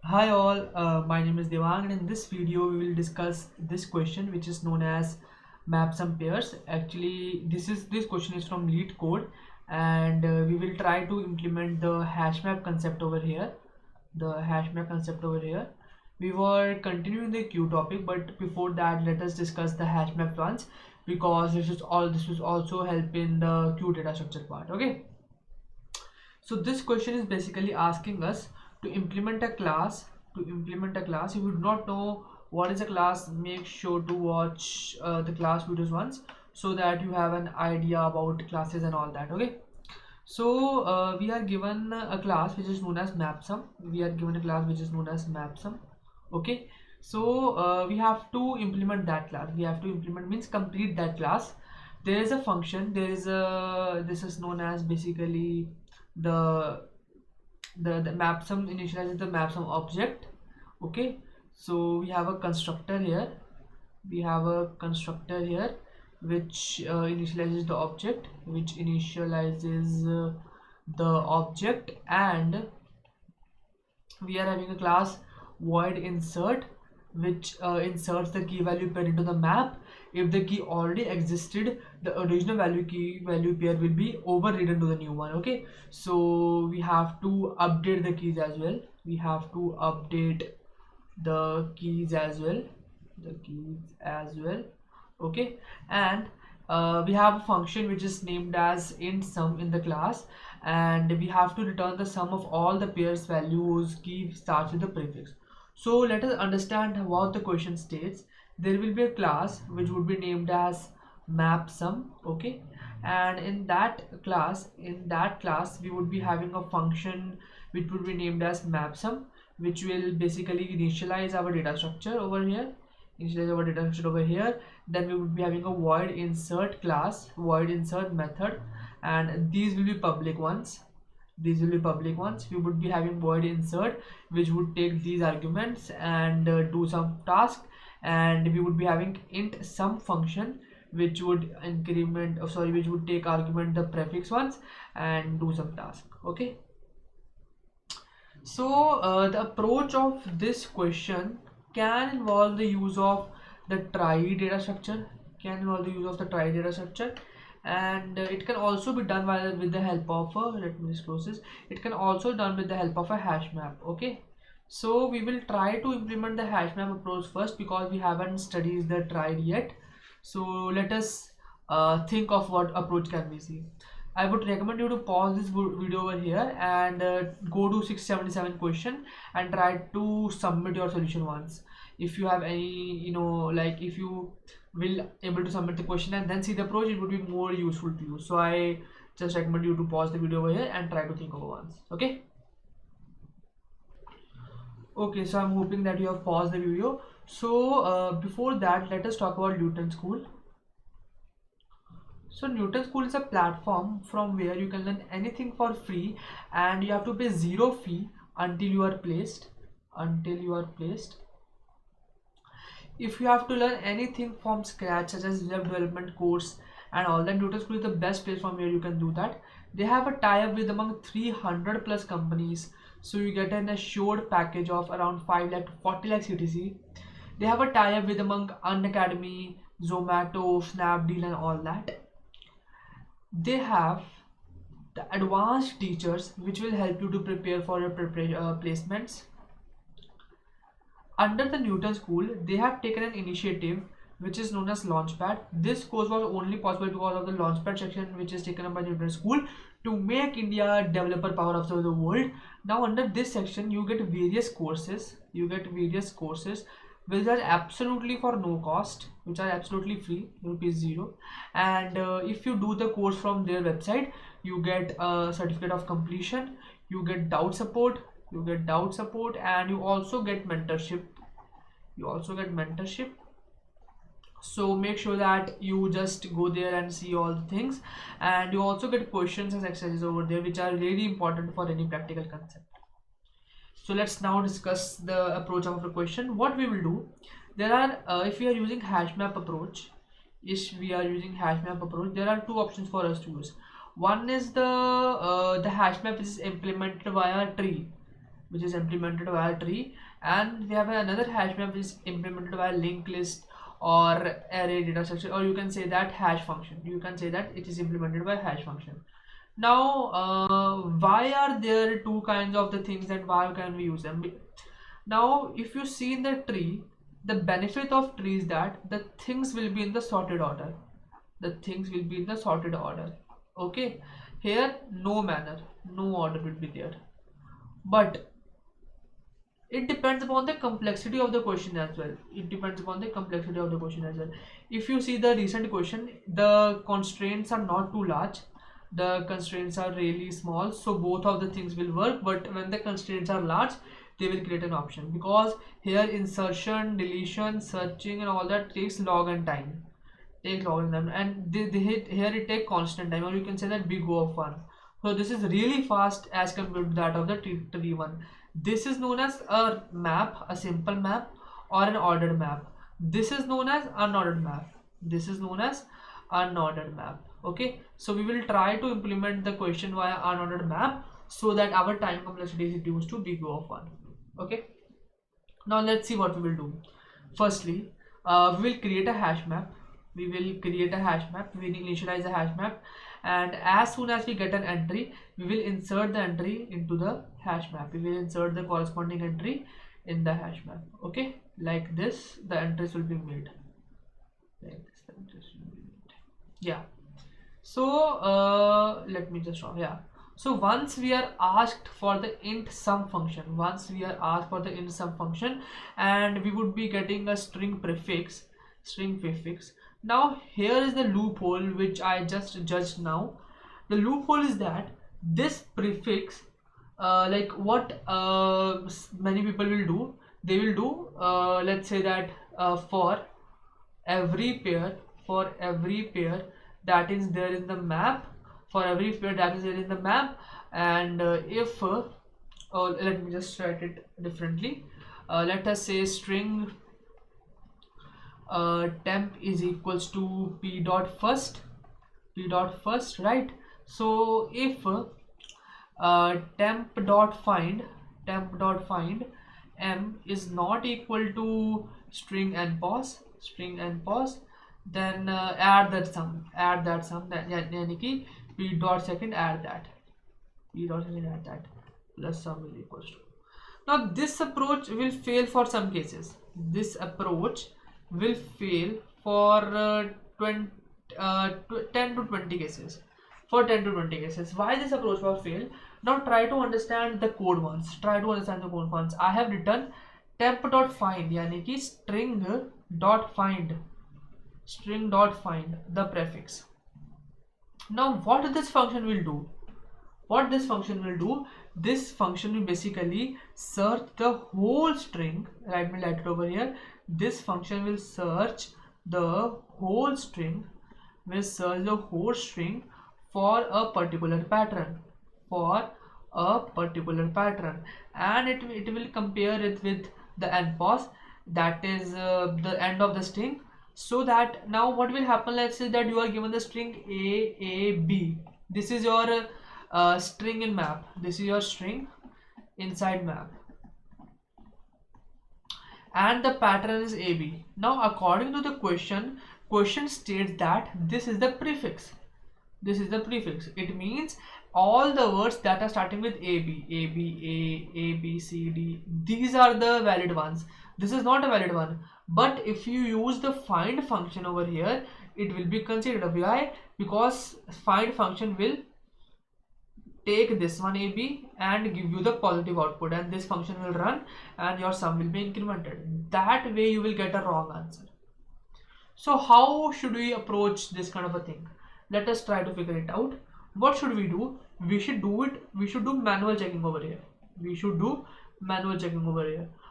Hi all, my name is Devang and in this video we will discuss this question which is known as maps and pairs. Actually this question is from Lead Code and we will try to implement the hash map concept over here. We were continuing the queue topic, but before that let us discuss the hash map once because this will also help in the queue data structure part. Okay. So this question is basically asking us to implement a class. If you do not know what is a class, make sure to watch the class videos once so that you have an idea about classes and all that. Okay. So we are given a class which is known as mapsum. Okay. So we have to implement that class. We have to implement means complete that class. There is a function. There is a This is known as basically the the mapsum initializes the mapsum object. Okay. So we have a constructor here. Which initializes the object, and we are having a class void insert which inserts the key value pair into the map. If the key already existed, the original value pair will be overridden to the new one. Okay, so we have to update the keys as well. The keys as well Okay, and we have a function which is named as int sum in the class, and we have to return the sum of all the pairs values key starts with the prefix. So let us understand what the question states. There will be a class which would be named as map sum. Okay, and in that class we would be having a function which would be named as map sum, which will basically initialize our data structure over here. Then we would be having a void insert method, and these will be public ones. We would be having void insert which would take these arguments and do some task, and we would be having int sum function which would which would take argument the prefix ones and do some task. Okay, so the approach of this question can involve the use of the trie data structure, and it can also be done with the help of let me just close this. It can also done with the help of a hash map. Okay, so we will try to implement the hash map approach first because we haven't studied the trie yet. So let us think of what approach can we see. I would recommend you to pause this video over here and go to 677 question and try to submit your solution once. If you have any, like if you will able to submit the question and then see the approach, it would be more useful to you. So I just recommend you to pause the video over here and try to think over once. Okay. Okay, so I'm hoping that you have paused the video. So before that, let us talk about Newton School. So Newton School is a platform from where you can learn anything for free, and you have to pay zero fee until you are placed. If you have to learn anything from scratch, such as web development course and all that, Newton School is the best place from where you can do that. They have a tie-up with among 300 plus companies, so you get an assured package of around 5 lakh to 40 lakh CTC. They have a tie-up with among Unacademy, Zomato, Snapdeal and all that. They have the advanced teachers which will help you to prepare for your placements. Under the Newton School, they have taken an initiative which is known as Launchpad. This course was only possible because of the Launchpad section which is taken up by Newton School to make India developer powerhouse of the world. Now under this section you get various courses. Which are absolutely for no cost, which are absolutely free, rupees zero. And if you do the course from their website, you get a certificate of completion, you get doubt support, and you also get mentorship. So make sure that you just go there and see all the things, and you also get questions and exercises over there which are really important for any practical concept. So let's now discuss the approach of the question. What we will do, there are if we are using hash map approach, there are two options for us to use. One is the hash map which is implemented via a tree. which is implemented via tree, and we have another hash map which is implemented via linked list or array data structure, or you can say that hash function. You can say that it is implemented by hash function. Now, why are there two kinds of the things and why can we use them? Now, if you see in the tree, the benefit of tree is that the things will be in the sorted order. The things will be in the sorted order. Okay, here no manner, no order will be there. But it depends upon the complexity of the question as well. It depends upon the complexity of the question as well. If you see the recent question, the constraints are not too large, the constraints are really small, so both of the things will work. But when the constraints are large, they will create an option, because here insertion, deletion, searching and all that takes log and time, take log and time, and they hit here it take constant time, or you can say that big O of 1. So this is really fast as compared to that of the tree one. This is known as a map, a simple map, or an ordered map. This is known as unordered map. This is known as unordered map. Okay, so we will try to implement the question via unordered map so that our time complexity is reduced to big O of 1. Okay, now let's see what we will do. Firstly, we will create a hash map. We will create a hash map. We will initialize a hash map, and as soon as we get an entry, we will insert the entry into the hash map. We will insert the corresponding entry in the hash map. Okay, like this, the entries will be made. Like this, the entries will be made. Yeah. So let me just draw. Yeah. So once we are asked for the int sum function, once we are asked for the int sum function, and we would be getting a string prefix. Now here is the loophole which I just judged now. The loophole is that this prefix, like what many people will do, they will do, let's say that for every pair, that is there in the map, for every pair that is there in the map, and if let me just write it differently. Let us say string temp is equals to p dot first, right? So if temp dot find m is not equal to string and pause, then add that sum, that यानी कि p dot second add that, plus sum is equals to. Now this approach will fail for some cases. This approach will fail for 10 to 20 cases. For 10 to 20 cases. Why this approach will fail? Now try to understand the code once. I have written temp.find, yani ki string.find the prefix. Now what this function will do? This function will basically search the whole string. Let me write it over here. This function will search the whole string, for a particular pattern, and it will compare it with the endpos, that is the end of the string. So that now what will happen, let's say that you are given the string a b. This is your string in map. This is your string inside map, and the pattern is AB. Now according to the question states that this is the prefix. It means all the words that are starting with AB, A, B, C, D, these are the valid ones. This is not a valid one. But if you use the find function over here, it will be considered. Why? Because find function will take this one AB and give you the positive output, and this function will run and your sum will be incremented. That way you will get a wrong answer. So how should we approach this kind of a thing? Let us try to figure it out. What should we do? We should do manual checking over here.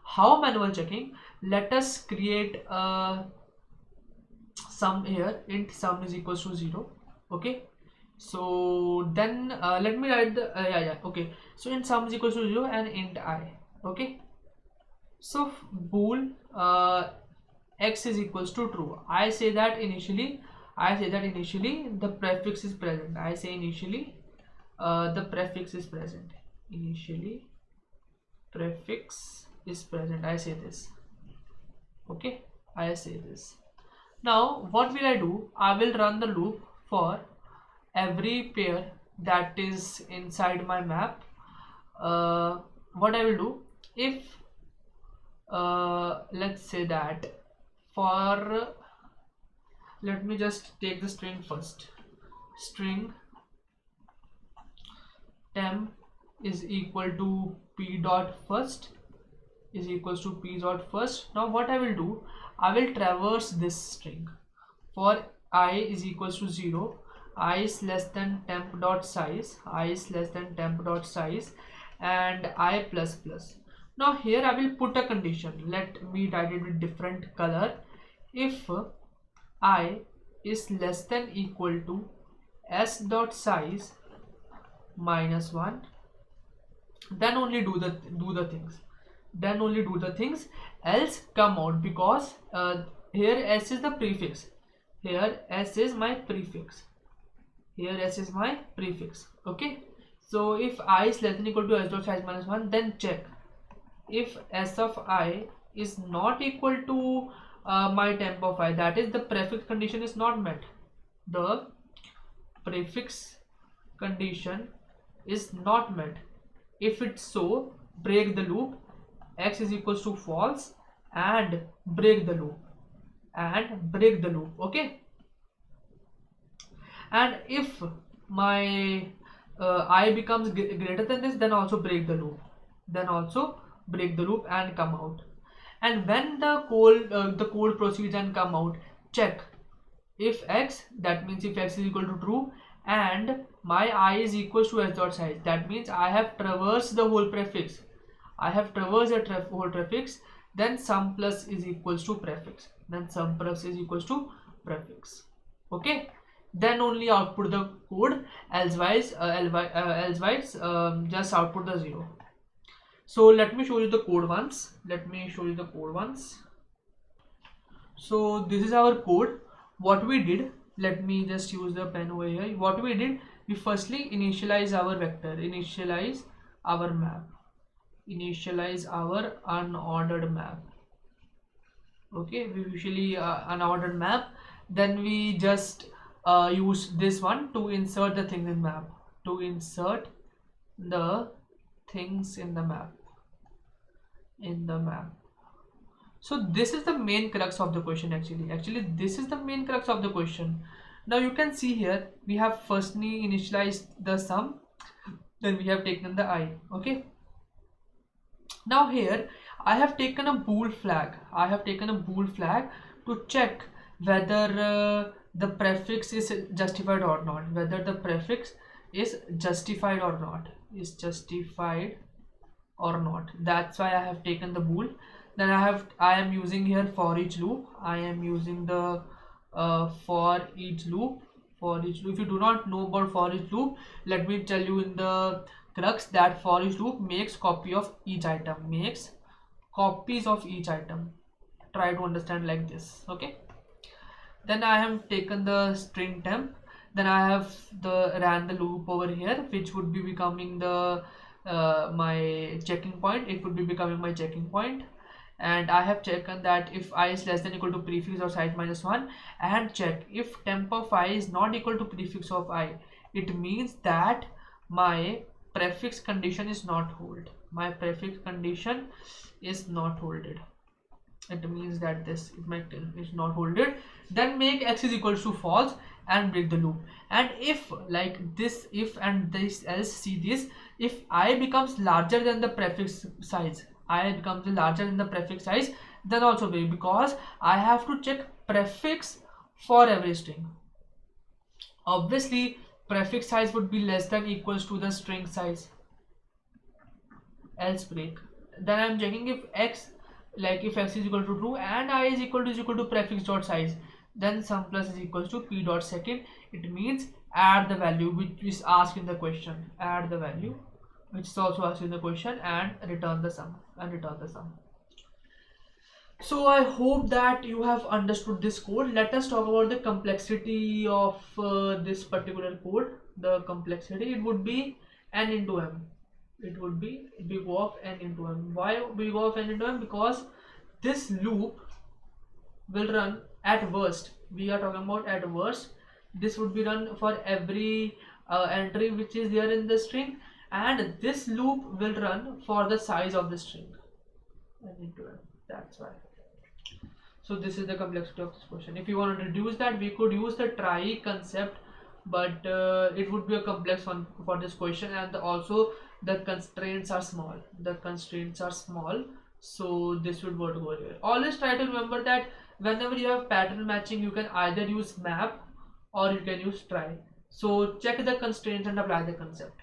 How manual checking? Let us create a sum here. Int sum is equals to 0. Okay. So then let me write the okay. So int sum is equals to 0 and int I. Okay. So bool x is equals to true. I say that initially the prefix is present. The prefix is present. prefix is present, I say this. Okay, I say this. Now what will I do? I will run the loop for every pair that is inside my map. What I will do, if let's say that for, let me just take the string first. String temp is equal to p dot first is equals to p dot first. Now what I will do, I will traverse this string for I is equals to 0, I is less than temp dot size, I is less than temp dot size, and I plus plus. Now here I will put a condition. Let me write it with different color. If I is less than equal to s dot size minus 1, then only do the things. Then only do the things, else come out, because here s is the prefix. Here s is my prefix. Here s is my prefix. Okay. So if I is less than equal to s dot size minus 1, then check. If s of I is not equal to my temp of I, that is the prefix condition is not met. The prefix condition is not met. If it's so, break the loop, x is equals to false, and break the loop, okay. And if my I becomes greater than this, then also break the loop, and come out. And when the code proceeds and come out, check if x, that means if x is equal to true and my I is equals to s dot size, that means I have traversed the whole prefix. Whole prefix, then sum plus is equals to prefix. Okay. Then only output the code, elsewise just output the 0. So let me show you the code once. So this is our code. What we did, let me just use the pen over here. What we did, we firstly initialize our vector, initialize our map, initialize our unordered map. Okay, we usually unordered map. Then we just use this one to insert the things in map, in the map. So this is the main crux of the question. Actually this is the main crux of the question. Now you can see here, we have firstly initialized the sum, then we have taken the I. Okay, now here I have taken a bool flag. To check whether the prefix is justified or not, That's why I have taken the bool. Then I am using here for each loop. I am using the for each loop. If you do not know about for each loop, let me tell you in the crux that for each loop makes copies of each item. Try to understand like this. Okay. Then I have taken the string temp. Then I have ran the loop over here, which would be becoming the my checking point. It would be becoming my checking point. And I have checked that if I is less than equal to prefix or size minus 1, and check if temp of I is not equal to prefix of I, it means that my prefix condition is not hold. It means that this is not holded. Then make x is equal to false and break the loop. And if like this, if and this else, see this, if I becomes larger than the prefix size, then also break, because I have to check prefix for every string. Obviously prefix size would be less than equals to the string size, else break. Then I am checking if x, like if x is equal to true and I is equal to prefix dot size, then sum plus is equals to p dot second. It means add the value which is asked in the question, and return the sum. So I hope that you have understood this code. Let us talk about the complexity of this particular code. The complexity, it would be n into m. it would be big O of n into m. Why big O of n into m? Because this loop will run at worst. We are talking about at worst. This would be run for every entry which is there in the string, and this loop will run for the size of the string n into m. That's why. So this is the complexity of this question. If you want to reduce that, we could use the trie concept, but it would be a complex one for this question, and also the constraints are small. The constraints are small, so this would work over here. Always try to remember that whenever you have pattern matching, you can either use map or you can use trie. So check the constraints and apply the concept.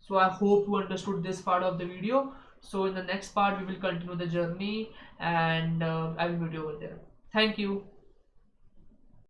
So I hope you understood this part of the video. So in the next part we will continue the journey, and I will meet you over there. Thank you.